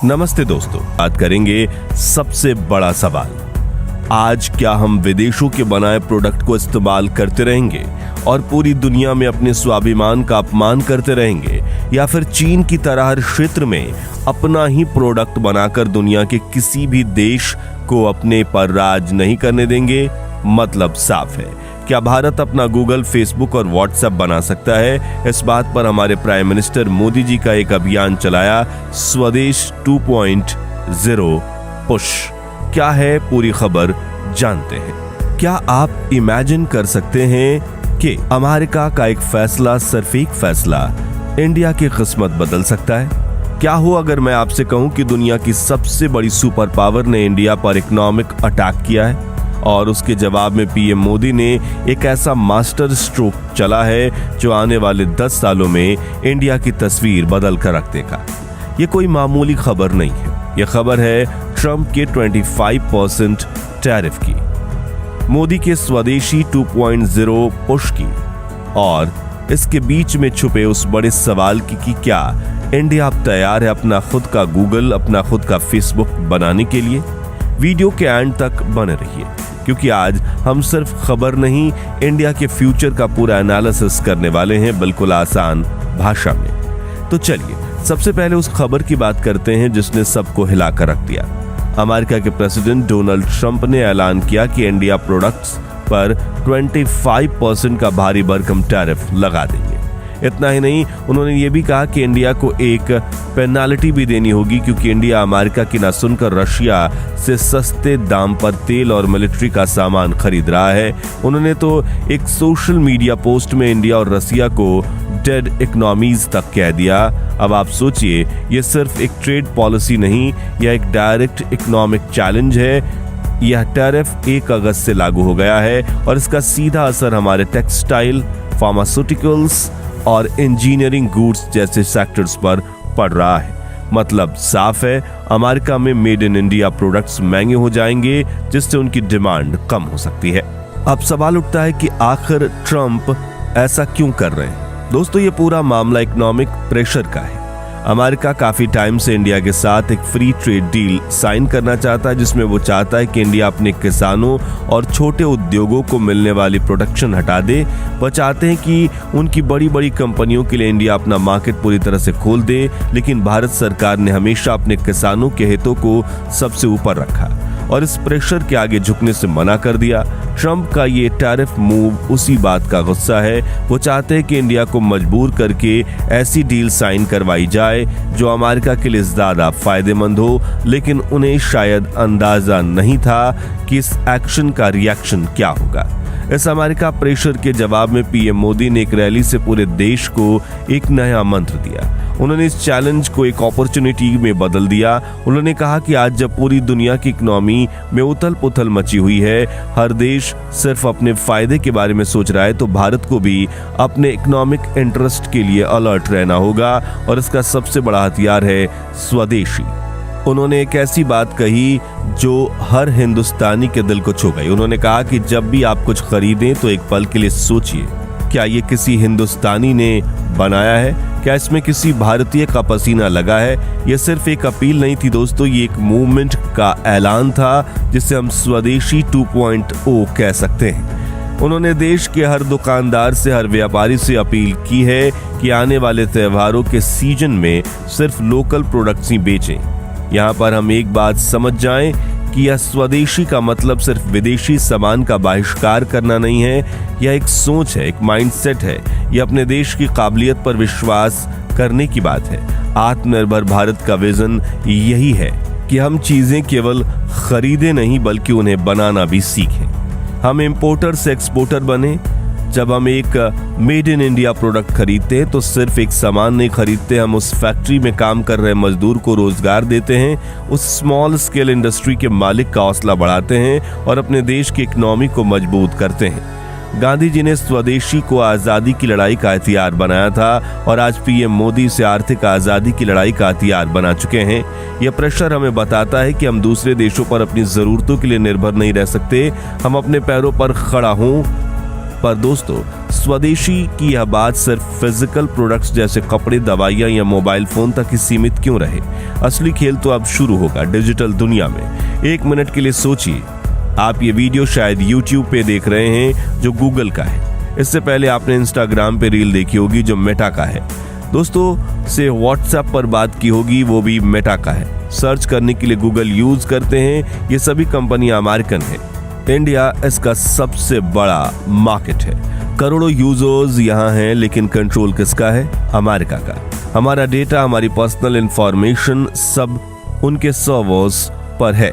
नमस्ते दोस्तों, बात करेंगे सबसे बड़ा सवाल। आज क्या हम विदेशों के बनाए प्रोडक्ट को इस्तेमाल करते रहेंगे और पूरी दुनिया में अपने स्वाभिमान का अपमान करते रहेंगे, या फिर चीन की तरह हर क्षेत्र में अपना ही प्रोडक्ट बनाकर दुनिया के किसी भी देश को अपने पर राज नहीं करने देंगे? मतलब साफ है, क्या भारत अपना गूगल, फेसबुक और व्हाट्सएप बना सकता है? इस बात पर हमारे प्राइम मिनिस्टर मोदी जी का एक अभियान चलाया, स्वदेश 2.0 पुश। क्या है पूरी खबर जानते हैं। क्या आप इमेजिन कर सकते हैं कि अमेरिका का एक फैसला, सिर्फ एक फैसला, इंडिया की किस्मत बदल सकता है? क्या हो अगर मैं आपसे कहूं कि दुनिया की सबसे बड़ी सुपर पावर ने इंडिया पर इकोनॉमिक अटैक किया है और उसके जवाब में पीएम मोदी ने एक ऐसा मास्टर स्ट्रोक चला है जो आने वाले 10 सालों में इंडिया की तस्वीर बदल कर रख देगा। ये कोई मामूली खबर नहीं है, ये खबर है ट्रंप के 25% टैरिफ की, मोदी के स्वदेशी 2.0 पुश की, और इसके बीच में छुपे उस बड़े सवाल की कि क्या इंडिया अब तैयार है अपना खुद का गूगल, अपना खुद का फेसबुक बनाने के लिए? वीडियो के एंड तक बने रहिए, क्योंकि आज हम सिर्फ खबर नहीं, इंडिया के फ्यूचर का पूरा एनालिसिस करने वाले हैं, बिल्कुल आसान भाषा में। तो चलिए सबसे पहले उस खबर की बात करते हैं जिसने सबको हिलाकर रख दिया। अमेरिका के प्रेसिडेंट डोनाल्ड ट्रंप ने ऐलान किया कि इंडिया प्रोडक्ट्स पर 25% का भारी भरकम टैरिफ लगा देंगे। इतना ही नहीं, उन्होंने ये भी कहा कि इंडिया को एक पेनाल्टी भी देनी होगी, क्योंकि इंडिया अमेरिका की ना सुनकर रशिया से सस्ते दाम पर तेल और मिलिट्री का सामान खरीद रहा है। उन्होंने तो एक सोशल मीडिया पोस्ट में इंडिया और रशिया को डेड इकोनॉमीज तक कह दिया। अब आप सोचिए, ये सिर्फ एक ट्रेड पॉलिसी नहीं, यह एक डायरेक्ट इकोनॉमिक चैलेंज है। यह टैरिफ 1 अगस्त से लागू हो गया है और इसका सीधा असर हमारे टेक्सटाइल, फार्मास्यूटिकल्स और इंजीनियरिंग गुड्स जैसे सेक्टर्स पर पड़ रहा है। मतलब साफ है, अमेरिका में मेड इन इंडिया प्रोडक्ट्स महंगे हो जाएंगे, जिससे उनकी डिमांड कम हो सकती है। अब सवाल उठता है कि आखिर ट्रंप ऐसा क्यों कर रहे हैं? दोस्तों, ये पूरा मामला इकोनॉमिक प्रेशर का है। अमेरिका काफी टाइम से इंडिया के साथ एक फ्री ट्रेड डील साइन करना चाहता है, जिसमें वो चाहता है कि इंडिया अपने किसानों और छोटे उद्योगों को मिलने वाली प्रोटेक्शन हटा दे। वो चाहते हैं कि उनकी बड़ी बड़ी कंपनियों के लिए इंडिया अपना मार्केट पूरी तरह से खोल दे, लेकिन भारत सरकार ने हमेशा अपने किसानों के हितों को सबसे ऊपर रखा और इस प्रेशर के आगे झुकने से मना कर दिया। ट्रंप का ये टैरिफ मूव उसी बात का गुस्सा है। वो चाहते हैं कि इंडिया को मजबूर करके ऐसी डील साइन करवाई जाए जो अमेरिका के लिए ज्यादा फायदेमंद हो, लेकिन उन्हें शायद अंदाजा नहीं था कि इस एक्शन का रिएक्शन क्या होगा। इस अमेरिका प्रेशर के जवाब में पीएम मोदी ने एक रैली से पूरे देश को एक नया मंत्र दिया। उन्होंने इस चैलेंज को एक अपॉर्चुनिटी में बदल दिया। उन्होंने कहा कि आज जब पूरी दुनिया की इकोनॉमी में उथल पुथल मची हुई है, हर देश सिर्फ अपने फायदे के बारे में सोच रहा है, तो भारत को भी अपने इकोनॉमिक इंटरेस्ट के लिए अलर्ट रहना होगा, और इसका सबसे बड़ा हथियार है स्वदेशी। उन्होंने एक ऐसी बात कही जो हर हिंदुस्तानी के दिल को छू गई। उन्होंने कहा कि जब भी आप कुछ खरीदें तो एक पल के लिए सोचिए, क्या ये किसी हिंदुस्तानी ने बनाया है? क्या इसमें किसी भारतीय का पसीना लगा है? ये सिर्फ एक अपील नहीं थी दोस्तों, ये एक मूवमेंट का ऐलान था, जिसे हम स्वदेशी 2.0 कह सकते हैं। उन्होंने देश के हर दुकानदार से, हर व्यापारी से अपील की है कि आने वाले त्योहारों के सीजन में सिर्फ लोकल प्रोडक्ट्स ही बेचें। यहाँ पर हम एक बात समझ जाएं कि यह स्वदेशी का मतलब सिर्फ विदेशी सामान का बहिष्कार करना नहीं है, यह एक सोच है, एक माइंडसेट है। यह अपने देश की काबिलियत पर विश्वास करने की बात है। आत्मनिर्भर भारत का विजन यही है कि हम चीजें केवल खरीदें नहीं, बल्कि उन्हें बनाना भी सीखें। हम इंपोर्टर से एक्सपोर्टर बने। जब हम एक मेड इन इंडिया प्रोडक्ट खरीदते हैं तो सिर्फ एक सामान नहीं खरीदते, हम उस फैक्ट्री में काम कर रहे मजदूर को रोजगार देते हैं, उस स्मॉल स्केल इंडस्ट्री के मालिक का हौसला बढ़ाते हैं और अपने देश की इकोनॉमी को मजबूत करते हैं। गांधी जी ने स्वदेशी को आजादी की लड़ाई का हथियार बनाया था और आज पीएम मोदी से आर्थिक आजादी की लड़ाई का हथियार बना चुके हैं। यह प्रेशर हमें बताता है कि हम दूसरे देशों पर अपनी जरूरतों के लिए निर्भर नहीं रह सकते, हम अपने पैरों पर खड़ा हों। पर दोस्तों, स्वदेशी की यह बात सिर्फ फिजिकल प्रोडक्ट्स जैसे कपड़े, दवाइयां या मोबाइल फोन तक ही सीमित क्यों रहे? असली खेल तो अब शुरू होगा डिजिटल दुनिया में। 1 मिनट के लिए सोचिए, आप ये वीडियो शायद YouTube पे देख रहे हैं जो गूगल का है। इससे पहले आपने इंस्टाग्राम पे रील देखी होगी जो मेटा का है। दोस्तों से व्हाट्सएप पर बात की होगी, वो भी मेटा का है। सर्च करने के लिए गूगल यूज करते हैं, ये सभी कंपनियां अमेरिकन हैं। इंडिया इसका सबसे बड़ा मार्केट है। करोड़ों यूजर्स यहाँ हैं, लेकिन कंट्रोल किसका है? अमेरिका का। हमारा डेटा, हमारी पर्सनल इंफॉर्मेशन सब उनके सर्वर्स पर है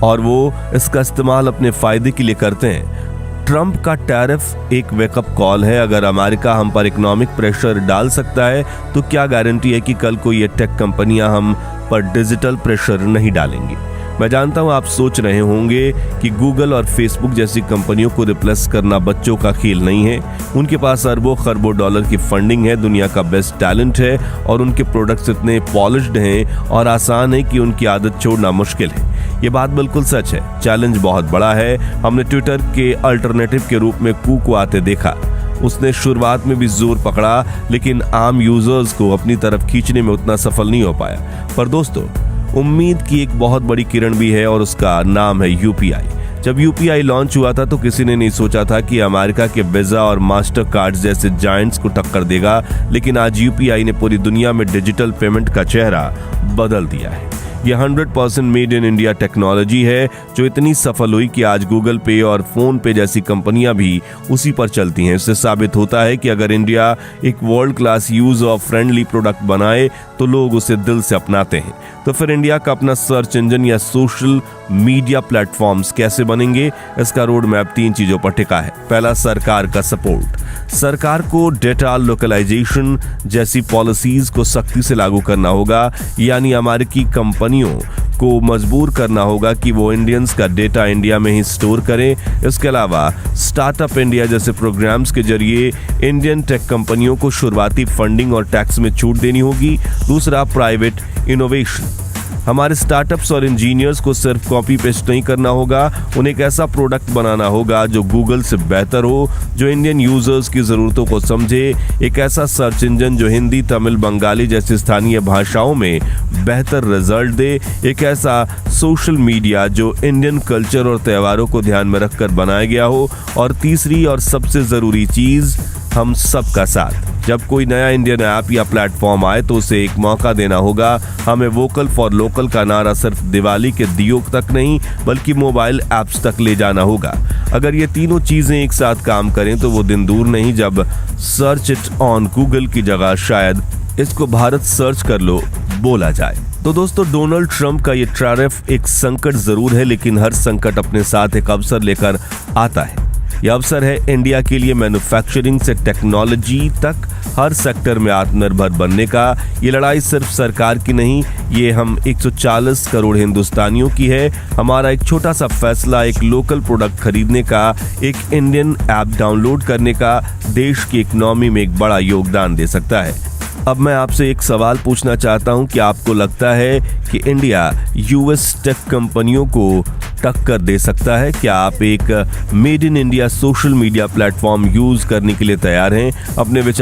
और वो इसका इस्तेमाल अपने फायदे के लिए करते हैं। ट्रंप का टैरिफ एक वेकअप कॉल है। अगर अमेरिका हम पर इकोनॉमिक प्रेशर डाल सकता है तो क्या गारंटी है कि कल को ये टेक कंपनियां हम पर डिजिटल प्रेशर नहीं डालेंगी? मैं जानता हूं आप सोच रहे होंगे कि गूगल और फेसबुक जैसी कंपनियों को रिप्लेस करना बच्चों का खेल नहीं है। उनके पास अरबों खरबों डॉलर की फंडिंग है, दुनिया का बेस्ट टैलेंट है और उनके प्रोडक्ट्स इतने पॉलिश्ड हैं और आसान है कि उनकी आदत छोड़ना मुश्किल है। ये बात बिल्कुल सच है। चैलेंज बहुत बड़ा है। हमने ट्विटर के अल्टरनेटिव के रूप में कू को आते देखा। उसने शुरुआत में भी जोर पकड़ा, लेकिन आम यूजर्स को अपनी तरफ खींचने में उतना सफल नहीं हो पाया। पर दोस्तों, उम्मीद की एक बहुत बड़ी किरण भी है और उसका नाम है यूपीआई। जब यूपीआई लॉन्च हुआ था तो किसी ने नहीं सोचा था कि अमेरिका के वीजा और मास्टर कार्ड जैसे जायंट्स को टक्कर देगा, लेकिन आज यूपीआई ने पूरी दुनिया में डिजिटल पेमेंट का चेहरा बदल दिया है। यह 100% मेड इन इंडिया टेक्नोलॉजी है जो इतनी सफल हुई कि आज गूगल पे और फोन पे जैसी कंपनियां भी उसी पर चलती हैं। इससे साबित होता है कि अगर इंडिया एक world class user friendly product बनाए तो लोग उसे दिल से अपनाते हैं। तो फिर इंडिया का अपना सर्च इंजन या सोशल मीडिया प्लेटफॉर्म्स कैसे बनेंगे? इसका रोड मैप 3 चीजों पर टिका है। पहला, सरकार का सपोर्ट। सरकार को डेटा लोकलाइजेशन जैसी पॉलिसीज को सख्ती से लागू करना होगा, यानी अमेरिकी कंपनियों को मजबूर करना होगा कि वो इंडियंस का डेटा इंडिया में ही स्टोर करें। इसके अलावा स्टार्टअप इंडिया जैसे प्रोग्राम्स के जरिए इंडियन टेक कंपनियों को शुरुआती फंडिंग और टैक्स में छूट देनी होगी। दूसरा, प्राइवेट इनोवेशन। हमारे स्टार्टअप्स और इंजीनियर्स को सिर्फ कॉपी पेस्ट नहीं करना होगा, उन्हें एक ऐसा प्रोडक्ट बनाना होगा जो गूगल से बेहतर हो, जो इंडियन यूजर्स की जरूरतों को समझे। एक ऐसा सर्च इंजन जो हिंदी, तमिल, बंगाली जैसी स्थानीय भाषाओं में बेहतर रिजल्ट दे। एक ऐसा सोशल मीडिया जो इंडियन कल्चर और त्योहारों को ध्यान में रखकर बनाया गया हो। और तीसरी और सबसे जरूरी चीज, हम सबका साथ। जब कोई नया इंडियन ऐप या प्लेटफॉर्म आए तो उसे एक मौका देना होगा। हमें वोकल फॉर लोकल का नारा सिर्फ दिवाली के दियों तक नहीं बल्कि मोबाइल ऐप्स तक ले जाना होगा। अगर ये तीनों चीजें एक साथ काम करें तो वो दिन दूर नहीं जब सर्च इट ऑन गूगल की जगह शायद इसको भारत सर्च कर लो बोला जाए। तो दोस्तों, डोनाल्ड ट्रंप का ये टैरिफ एक संकट जरूर है, लेकिन हर संकट अपने साथ एक अवसर लेकर आता है। यह अवसर है इंडिया के लिए मैन्युफैक्चरिंग से टेक्नोलॉजी तक हर सेक्टर में आत्मनिर्भर बनने का। ये लड़ाई सिर्फ सरकार की नहीं, ये हम 140 करोड़ हिंदुस्तानियों की है। हमारा एक छोटा सा फैसला, एक लोकल प्रोडक्ट खरीदने का, एक इंडियन ऐप डाउनलोड करने का, देश की इकोनॉमी में एक बड़ा योगदान दे सकता है। अब मैं आपसे एक सवाल पूछना चाहता हूं कि आपको लगता है कि इंडिया यूएस टेक कंपनियों को टक्कर दे सकता है? क्या आप एक made in India social media platform use करने के लिए तैयार हैं? अपने विचार